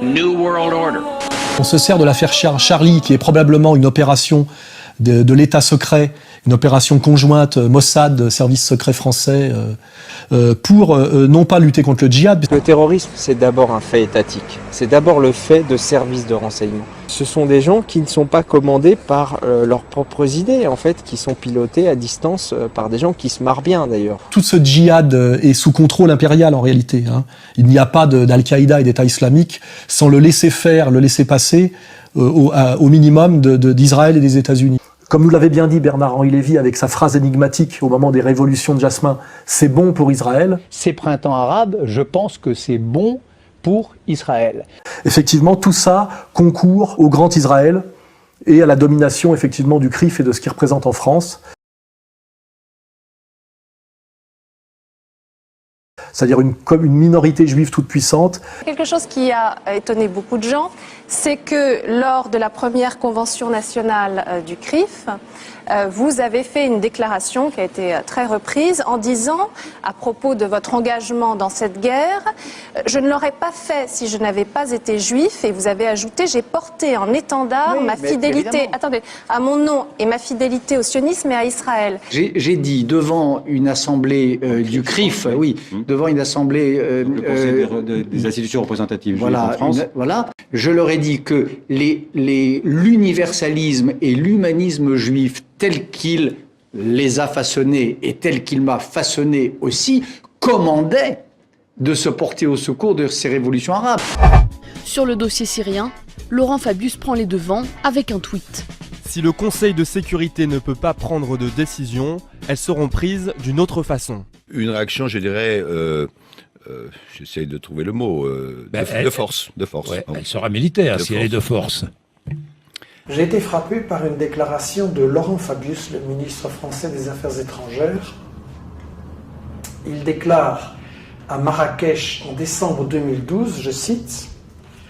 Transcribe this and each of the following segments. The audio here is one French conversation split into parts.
New World Order. On se sert de l'affaire Charlie, qui est probablement une opération de l'État secret, une opération conjointe Mossad, service secret français, pour non pas lutter contre le djihad. Le terrorisme, c'est d'abord un fait étatique. C'est d'abord le fait de services de renseignement. Ce sont des gens qui ne sont pas commandés par leurs propres idées, en fait, qui sont pilotés à distance par des gens qui se marrent bien, d'ailleurs. Tout ce djihad est sous contrôle impérial, en réalité. Il n'y a pas d'Al-Qaïda et d'État islamique sans le laisser faire, le laisser passer au minimum d'Israël et des États-Unis. Comme nous l'avait bien dit Bernard-Henri Lévy avec sa phrase énigmatique au moment des révolutions de Jasmin, c'est bon pour Israël. Ces printemps arabes, je pense que c'est bon pour Israël. Effectivement, tout ça concourt au grand Israël et à la domination effectivement du CRIF et de ce qu'il représente en France. C'est-à-dire une minorité juive toute puissante. Quelque chose qui a étonné beaucoup de gens, c'est que lors de la première convention nationale du CRIF, vous avez fait une déclaration qui a été très reprise en disant, à propos de votre engagement dans cette guerre, je ne l'aurais pas fait si je n'avais pas été juif, et vous avez ajouté, j'ai porté en étendard ma fidélité, à mon nom et ma fidélité au sionisme et à Israël. J'ai dit devant une assemblée du CRIF, devant une assemblée le Conseil des institutions représentatives juives en France. Je leur ai dit que l'universalisme et l'humanisme juif tel qu'il les a façonnés et tel qu'il m'a façonné aussi, commandaient de se porter au secours de ces révolutions arabes. Sur le dossier syrien, Laurent Fabius prend les devants avec un tweet. Si le Conseil de sécurité ne peut pas prendre de décision, elles seront prises d'une autre façon. Une réaction, je dirais, j'essaye de trouver le mot, de force. Ouais, elle sera militaire si elle est de force. J'ai été frappé par une déclaration de Laurent Fabius, le ministre français des Affaires étrangères. Il déclare à Marrakech en décembre 2012, je cite,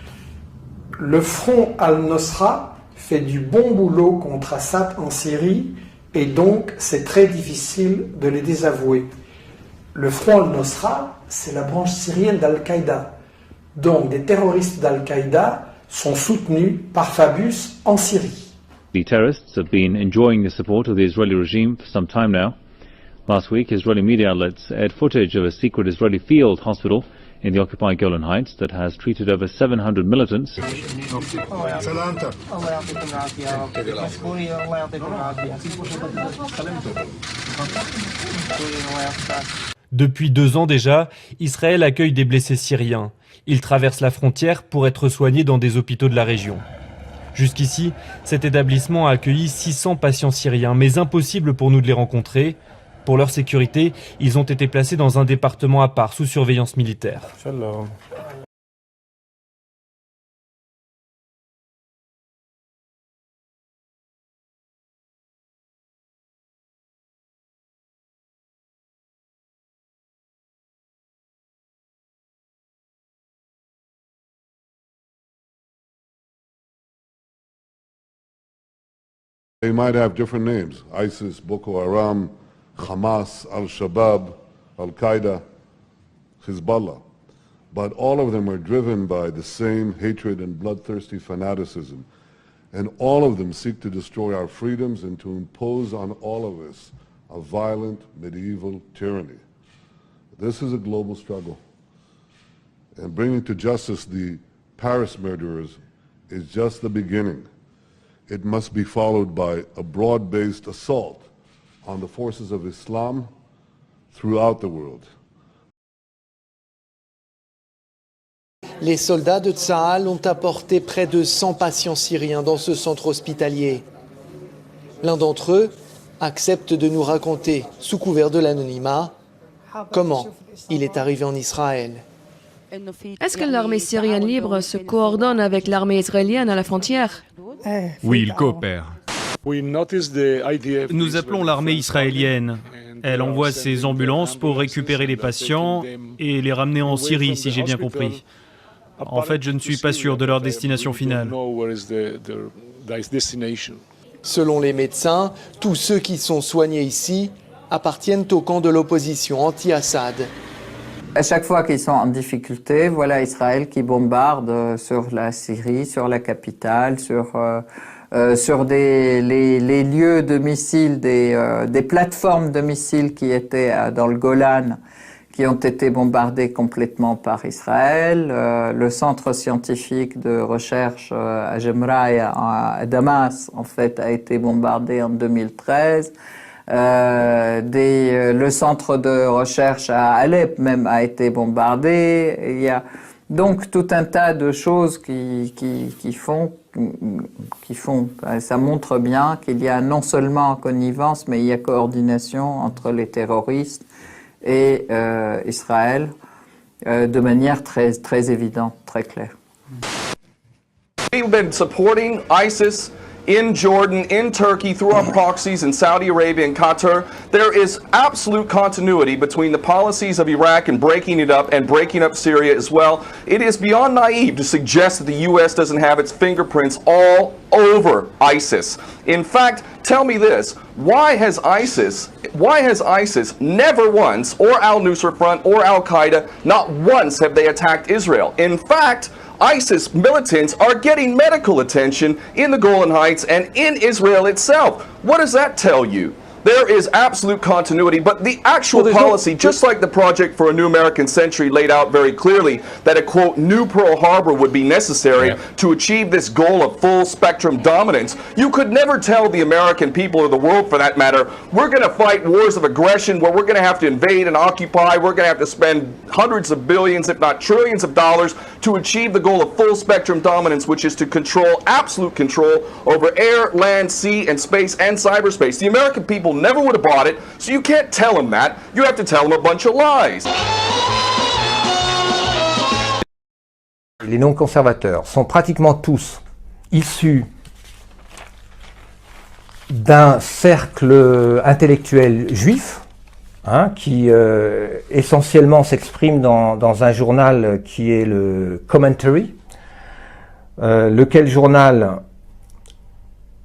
« Le front al-Nosra fait du bon boulot contre Assad en Syrie et donc c'est très difficile de les désavouer. Le front al-Nosra, c'est la branche syrienne d'Al-Qaïda. Donc des terroristes d'Al-Qaïda sont soutenus par Fabius en Syrie. The terrorists have been enjoying the support of the Israeli regime for some time now. Last week, Israeli media outlets aired footage of a secret Israeli field hospital in the occupied Golan Heights that has treated over 700 militants. Depuis 2 ans déjà, Israël accueille des blessés syriens. Ils traversent la frontière pour être soignés dans des hôpitaux de la région. Jusqu'ici, cet établissement a accueilli 600 patients syriens, mais impossible pour nous de les rencontrer. Pour leur sécurité, ils ont été placés dans un département à part, sous surveillance militaire. They might have different names, ISIS, Boko Haram, Hamas, Al-Shabaab, Al-Qaeda, Hezbollah. But all of them are driven by the same hatred and bloodthirsty fanaticism. And all of them seek to destroy our freedoms and to impose on all of us a violent medieval tyranny. This is a global struggle. And bringing to justice the Paris murderers is just the beginning. It must be followed by a broad-based assault on the forces of Islam throughout the world. Les soldats de Tsahal ont apporté près de 100 patients syriens dans ce centre hospitalier. L'un d'entre eux accepte de nous raconter, sous couvert de l'anonymat, comment il est arrivé en Israël. Est-ce que l'armée syrienne libre se coordonne avec l'armée israélienne à la frontière? Oui, ils coopèrent. Nous appelons l'armée israélienne. Elle envoie ses ambulances pour récupérer les patients et les ramener en Syrie, si j'ai bien compris. En fait, je ne suis pas sûr de leur destination finale. Selon les médecins, tous ceux qui sont soignés ici appartiennent au camp de l'opposition anti-Assad. À chaque fois qu'ils sont en difficulté, voilà Israël qui bombarde sur la Syrie, sur la capitale, sur les lieux de missiles, des plateformes de missiles qui étaient dans le Golan, qui ont été bombardées complètement par Israël. Le centre scientifique de recherche à Jemraïa, à Damas, en fait, a été bombardé en 2013. Le centre de recherche à Alep même a été bombardé. Il y a donc tout un tas de choses qui font, ça montre bien qu'il y a non seulement connivence, mais il y a coordination entre les terroristes et Israël de manière très évidente, très claire. We've been supporting ISIS in Jordan, in Turkey, through our proxies in Saudi Arabia and Qatar. There is absolute continuity between the policies of Iraq and breaking it up and breaking up Syria as well. It is beyond naive to suggest that the U.S. doesn't have its fingerprints all over ISIS. In fact, tell me this, why has ISIS never once, or Al-Nusra Front or Al-Qaeda, not once have they attacked Israel? In fact, ISIS militants are getting medical attention in the Golan Heights and in Israel itself. What does that tell you? There is absolute continuity, but the actual policy, just like the Project for a New American Century laid out very clearly, that a, quote, new Pearl Harbor would be necessary to achieve this goal of full spectrum dominance, you could never tell the American people, or the world for that matter, we're going to fight wars of aggression where we're going to have to invade and occupy, we're going to have to spend hundreds of billions, if not trillions of dollars to achieve the goal of full spectrum dominance, which is to control, absolute control over air, land, sea, and space and cyberspace. The American people never would have bought it, so you can't tell them that. You have to tell them a bunch of lies. Les non-conservateurs sont pratiquement tous issus d'un cercle intellectuel juif, qui essentiellement s'exprime dans un journal qui est le Commentary, lequel journal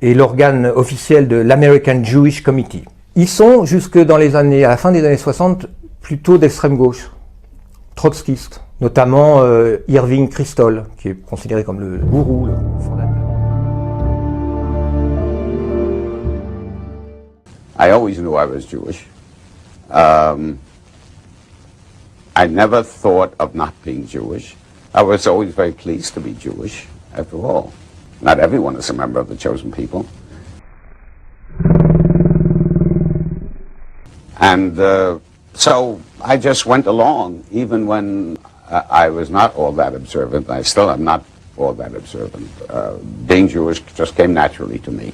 est l'organe officiel de l'American Jewish Committee. Ils sont, jusque à la fin des années 60, plutôt d'extrême gauche, trotskistes, notamment Irving Kristol, qui est considéré comme le gourou, le fondateur. I always knew I was Jewish. I never thought of not being Jewish. I was always very pleased to be Jewish, after all. Not everyone is a member of the chosen people. And so I just went along, even when I was not all that observant. I still am not all that observant. Being Jewish just came naturally to me.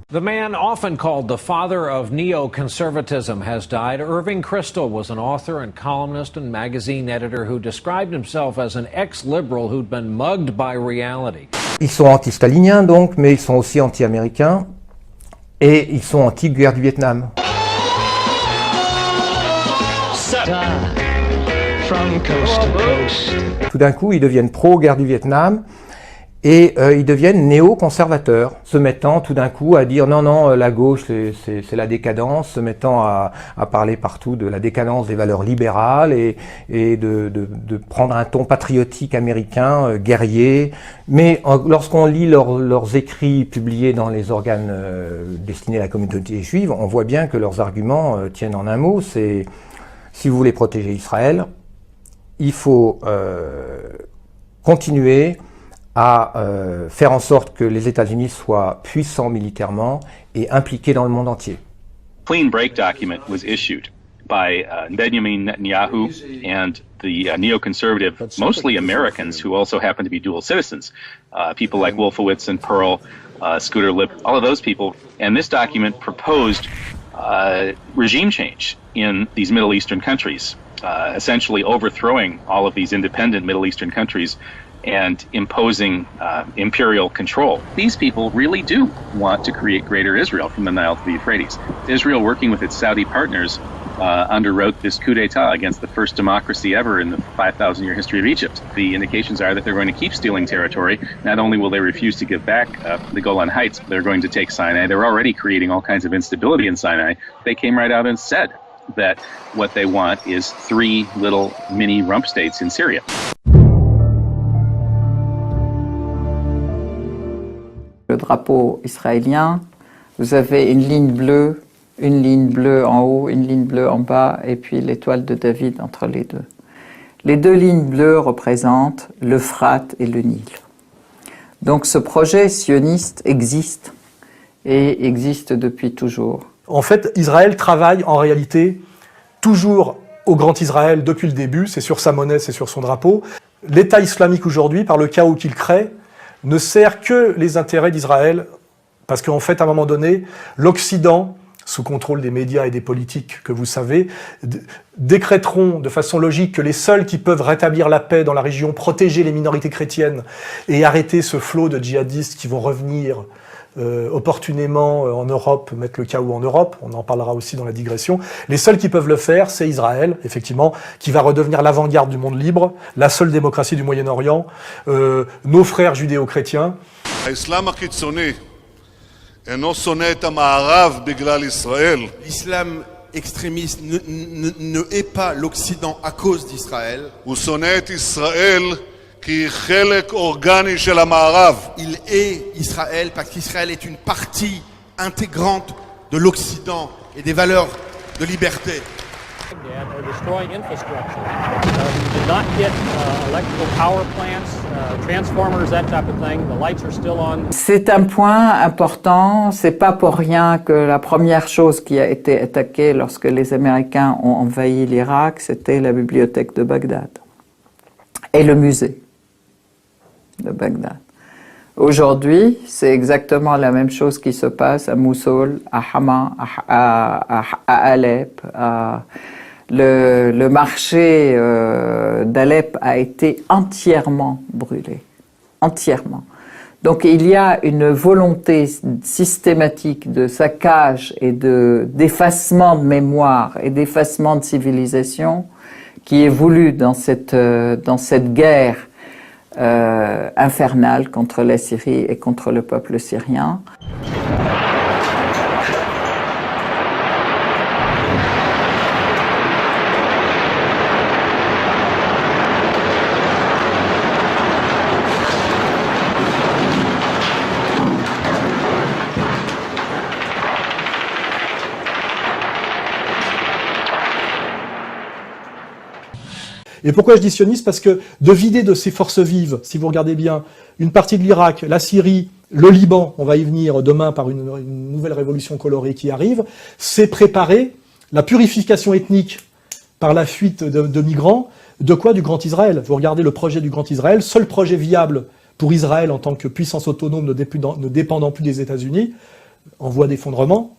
The man often called the father of neoconservatism has died. Irving Kristol was an author and columnist and magazine editor who described himself as an ex-liberal who'd been mugged by reality. Ils sont anti-staliniens donc, mais ils sont aussi anti-américains et ils sont anti-guerre du Vietnam. Tout d'un coup, ils deviennent pro-guerre du Vietnam. Et ils deviennent néo-conservateurs, se mettant tout d'un coup à dire non, la gauche c'est la décadence, se mettant à parler partout de la décadence des valeurs libérales et de prendre un ton patriotique américain, guerrier. Mais lorsqu'on lit leurs écrits publiés dans les organes destinés à la communauté juive, on voit bien que leurs arguments tiennent en un mot, c'est si vous voulez protéger Israël, il faut continuer à faire en sorte que les États-Unis soient puissants militairement et impliqués dans le monde entier. Clean break document was issued by Benjamin Netanyahu and the neoconservative, mostly Americans who also happen to be dual citizens, people like Wolfowitz and Pearl, Scooter Lip, all of those people. And this document proposed regime change in these Middle Eastern countries, essentially overthrowing all of these independent Middle Eastern countries and imposing imperial control. These people really do want to create greater Israel from the Nile to the Euphrates. Israel, working with its Saudi partners, underwrote this coup d'etat against the first democracy ever in the 5,000-year history of Egypt. The indications are that they're going to keep stealing territory. Not only will they refuse to give back the Golan Heights, they're going to take Sinai. They're already creating all kinds of instability in Sinai. They came right out and said that what they want is 3 little mini rump states in Syria. Le drapeau israélien, vous avez une ligne bleue en haut, une ligne bleue en bas, et puis l'étoile de David entre les deux. Les 2 lignes bleues représentent l'Euphrate et le Nil. Donc ce projet sioniste existe, et existe depuis toujours. En fait, Israël travaille en réalité toujours au Grand Israël depuis le début, c'est sur sa monnaie, c'est sur son drapeau. L'État islamique aujourd'hui, par le chaos qu'il crée, ne sert que les intérêts d'Israël, parce qu'en fait, à un moment donné, l'Occident, sous contrôle des médias et des politiques que vous savez, décréteront de façon logique que les seuls qui peuvent rétablir la paix dans la région, protéger les minorités chrétiennes et arrêter ce flot de djihadistes qui vont revenir opportunément en Europe, mettre le chaos en Europe, on en parlera aussi dans la digression. Les seuls qui peuvent le faire, c'est Israël, effectivement, qui va redevenir l'avant-garde du monde libre, la seule démocratie du Moyen-Orient, nos frères judéo-chrétiens. L'islam extrémiste ne hait pas l'Occident à cause d'Israël. Il hait Israël parce qu'Israël est une partie intégrante de l'Occident et des valeurs de liberté. C'est un point important, c'est pas pour rien que la première chose qui a été attaquée lorsque les Américains ont envahi l'Irak, c'était la bibliothèque de Bagdad et le musée de Bagdad. Aujourd'hui, c'est exactement la même chose qui se passe à Mossoul, à Hama, à Alep. Le marché d'Alep a été entièrement brûlé, entièrement. Donc il y a une volonté systématique de saccage et d'effacement de mémoire et d'effacement de civilisation qui est voulue dans cette guerre infernale contre la Syrie et contre le peuple syrien. Et pourquoi je dis sioniste? Parce que de vider de ses forces vives, si vous regardez bien, une partie de l'Irak, la Syrie, le Liban, on va y venir demain par une nouvelle révolution colorée qui arrive, c'est préparer la purification ethnique par la fuite de migrants. De quoi? Du Grand Israël. Vous regardez le projet du Grand Israël, seul projet viable pour Israël en tant que puissance autonome ne dépendant plus des États-Unis, en voie d'effondrement.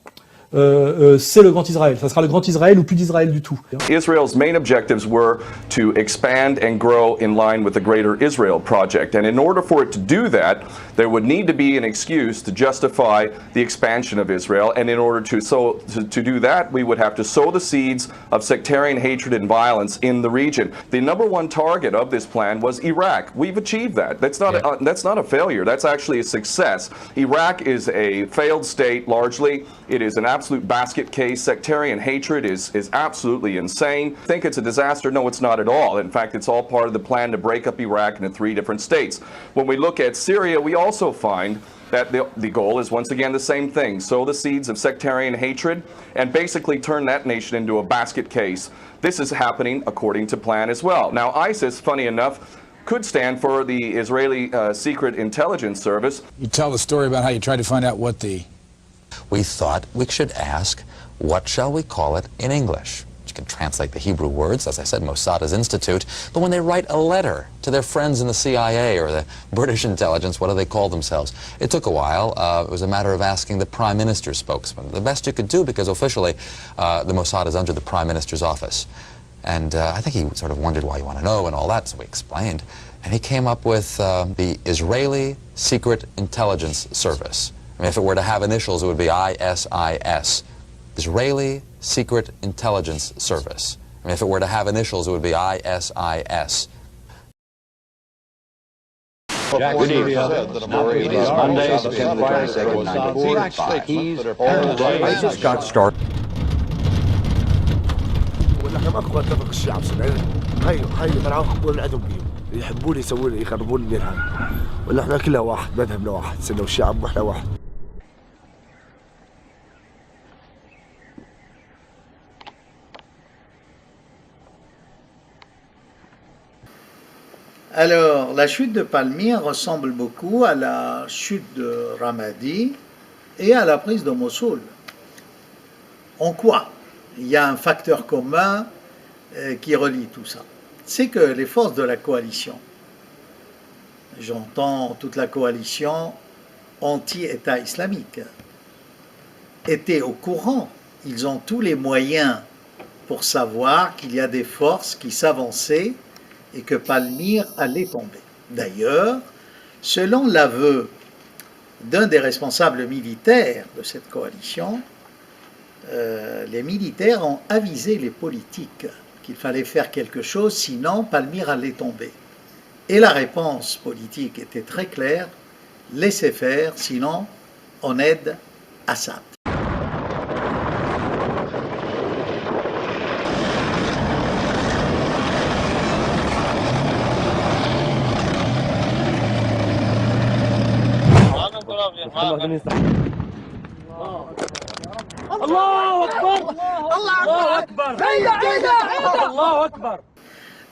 C'est le Grand Israël. Ça sera le Grand Israël ou plus d'Israël du tout. Israel's main objectives were to expand and grow in line with the Greater Israel Project. And in order for it to do that, there would need to be an excuse to justify the expansion of Israel. And in order to do that, we would have to sow the seeds of sectarian hatred and violence in the region. The number one target of this plan was Iraq. We've achieved that. That's not a failure. That's actually a success. Iraq is a failed state largely. It is an absolute basket case. Sectarian hatred is absolutely insane. Think it's a disaster? No, it's not at all. In fact, it's all part of the plan to break up Iraq into 3 different states. When we look at Syria, we also find that the goal is once again the same thing. Sow the seeds of sectarian hatred and basically turn that nation into a basket case. This is happening according to plan as well. Now, ISIS, funny enough, could stand for the Israeli Secret Intelligence Service. You tell the story about how you tried to find out what the... We thought we should ask, what shall we call it in English? You can translate the Hebrew words, as I said, Mossad's Institute, but when they write a letter to their friends in the CIA or the British intelligence, what do they call themselves? It took a while. It was a matter of asking the Prime Minister's spokesman. The best you could do, because officially the Mossad is under the Prime Minister's office. And I think he sort of wondered why you want to know and all that, so we explained. And he came up with the Israeli Secret Intelligence Service. I mean, if it were to have initials, it would be ISIS, Israeli Secret Intelligence Service. I mean, if it were to have initials, it would be ISIS. Jack Stevie said that Monday, September 22nd, 1945. Got started. احنا ماكو اتفق الشعب سنين هاي طلعوا حكموا عندهم بيهم يحبون يسوون يخربون الدين هاي ولا احنا كلها واحد مذهبنا واحد سنة والشعب احنا واحد. Alors, la chute de Palmyre ressemble beaucoup à la chute de Ramadi et à la prise de Mossoul. En quoi? Il y a un facteur commun qui relie tout ça. C'est que les forces de la coalition, j'entends toute la coalition anti-État islamique, étaient au courant. Ils ont tous les moyens pour savoir qu'il y a des forces qui s'avançaient et que Palmyre allait tomber. D'ailleurs, selon l'aveu d'un des responsables militaires de cette coalition, les militaires ont avisé les politiques qu'il fallait faire quelque chose, sinon Palmyre allait tomber. Et la réponse politique était très claire, laissez faire, sinon on aide Assad.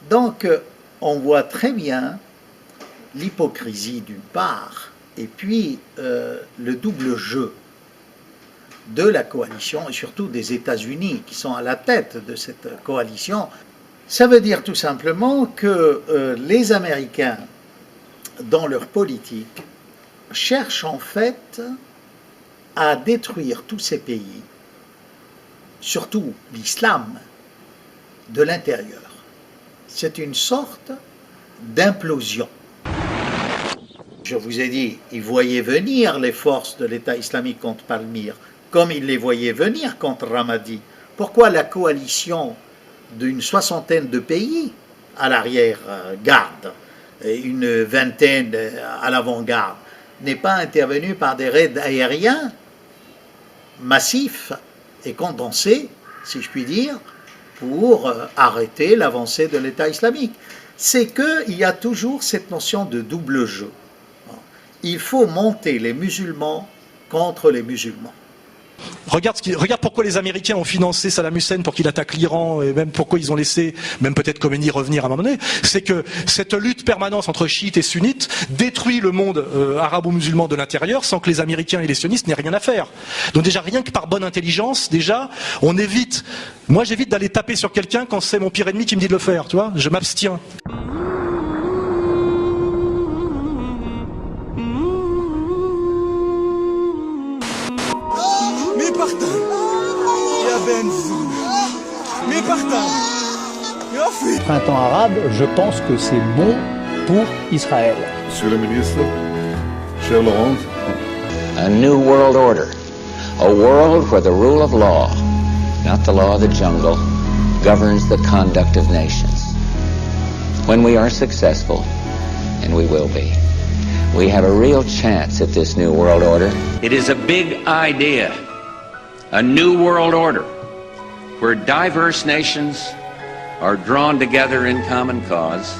Donc, on voit très bien l'hypocrisie d'une part, et puis le double jeu de la coalition, et surtout des États-Unis qui sont à la tête de cette coalition. Ça veut dire tout simplement que les Américains, dans leur politique, cherchent en fait à détruire tous ces pays, surtout l'islam, de l'intérieur. C'est une sorte d'implosion. Je vous ai dit, ils voyaient venir les forces de l'État islamique contre Palmyre, comme ils les voyaient venir contre Ramadi. Pourquoi la coalition d'une soixantaine de pays à l'arrière-garde, et une vingtaine à l'avant-garde, n'est pas intervenue par des raids aériens massifs et condensés, si je puis dire, pour arrêter l'avancée de l'État islamique? C'est qu'il y a toujours cette notion de double jeu. Il faut monter les musulmans contre les musulmans. Regarde pourquoi les Américains ont financé Saddam Hussein pour qu'il attaque l'Iran, et même pourquoi ils ont laissé, même peut-être Khomeini revenir à un moment donné. C'est que cette lutte permanente entre chiites et sunnites détruit le monde arabo-musulman de l'intérieur sans que les Américains et les sionistes n'aient rien à faire. Donc déjà, rien que par bonne intelligence, déjà, on évite. Moi, j'évite d'aller taper sur quelqu'un quand c'est mon pire ennemi qui me dit de le faire, tu vois. Je m'abstiens. Printemps arabe, je pense que c'est bon pour Israël. Monsieur le ministre, cher Laurent. A new world order. A world where the rule of law, not the law of the jungle, governs the conduct of nations. When we are successful, and we will be, we have a real chance at this new world order. It is a big idea. A new world order where diverse nations are drawn together in common cause